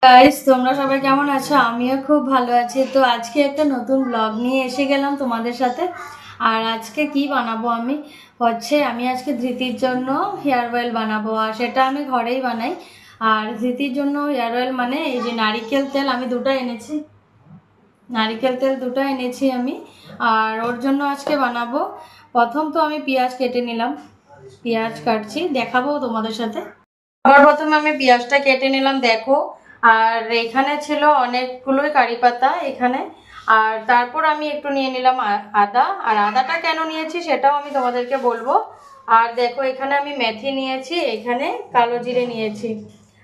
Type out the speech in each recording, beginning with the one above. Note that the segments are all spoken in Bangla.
গাইস, তোমরা সবাই কেমন আছো? আমিও খুব ভালো আছি। তো আজকে একটা নতুন ব্লগ নিয়ে এসে গেলাম তোমাদের সাথে। আর আজকে কি বানাবো আমি আজকে ধৃতির জন্য হেয়ার অয়েল বানাবো, আর সেটা আমি ঘরেই বানাই। আর ধৃতির জন্য হেয়ার অয়েল মানে এই যে নারিকেল তেল আমি দুটো এনেছি, আমি। আর ওর জন্য আজকে বানাবো। প্রথম তো আমি পেঁয়াজ কেটে নিলাম, পেঁয়াজ কাটছি, দেখাবো তোমাদের সাথে। আবার প্রথমে আমি পেঁয়াজটা কেটে নিলাম, দেখো। আর এখানে ছিল অনেকগুলোই কারি পাতা এখানে। আর তারপর আমি একটু নিয়ে নিলাম আদা। আর আদাটা কেন নিয়েছি সেটাও আমি তোমাদেরকে বলবো। আর দেখো, এখানে আমি মেথি নিয়েছি, এখানে কালো জিরে নিয়েছি।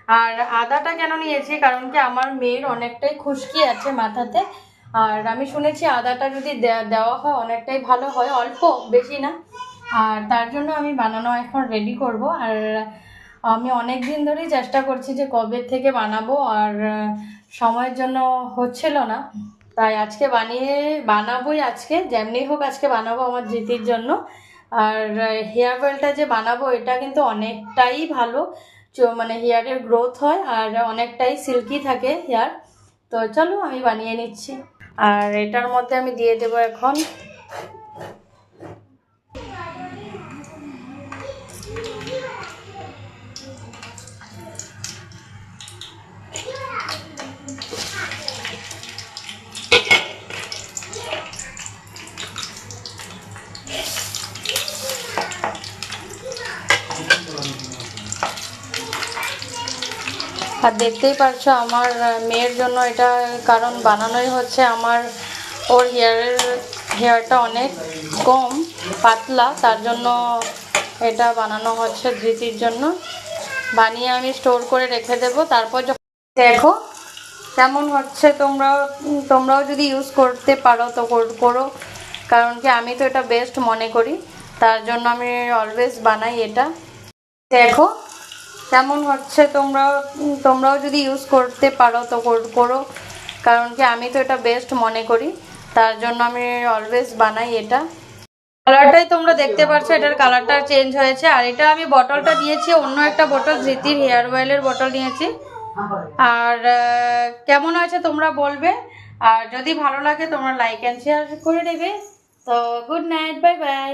আর আদাটা কেন নিয়েছি, কারণ কি আমার মেয়ের অনেকটাই খুশকি আছে মাথাতে। আর আমি শুনেছি আদাটা যদি দেওয়া হয় অনেকটাই ভালো হয়, অল্প, বেশি না। আর তার জন্য আমি বানানো এখন রেডি করব। আর আমি অনেক দিন ধরেই চেষ্টা করছি যে কবে থেকে বানাবো, আর সময়ের জন্য হচ্ছিল না। তাই আজকে বানাবোই, আজকে যেমনি হোক আজকে বানাবো আমার ধৃতির জন্য। আর হেয়ার অয়েলটা যে বানাবো এটা কিন্তু অনেকটাই ভালো, মানে হেয়ারের গ্রোথ হয় আর অনেকটাই সিল্কি থাকে হেয়ার। তো চলো আমি বানিয়ে নিচ্ছি। আর এটার মধ্যে আমি দিয়ে দেবো এখন আর দেখতেই পাচ্ছ আমার মেয়ের জন্য এটা, কারণ বানানোই হচ্ছে আমার, ওর হেয়ারটা অনেক কম পাতলা, তার জন্য এটা বানানো হচ্ছে ধৃতির জন্য। বানিয়ে আমি স্টোর করে রেখে দেব, তারপর দেখো কেমন হচ্ছে। তোমরাও যদি ইউজ করতে পারো তো করো, কারণ কি আমি তো এটা বেস্ট মনে করি, তার জন্য আমি অলওয়েজ বানাই এটা। দেখো কেমন হচ্ছে, তোমরাও যদি ইউজ করতে পারো তো করো, কারণ কি আমি তো এটা বেস্ট মনে করি, তার জন্য আমি অলওয়েজ বানাই এটা। কালারটাই তোমরা দেখতে পাচ্ছ, এটার কালারটা চেঞ্জ হয়েছে। আর এটা আমি বটলটা নিয়েছি, অন্য একটা বোতল, ধৃতির হেয়ার অয়েলের বোতল নিয়েছি। আর কেমন আছে তোমরা বলবে। আর যদি ভালো লাগে তোমরা লাইক অ্যান্ড শেয়ার করে দেবে। তো গুড নাইট, বাই বাই।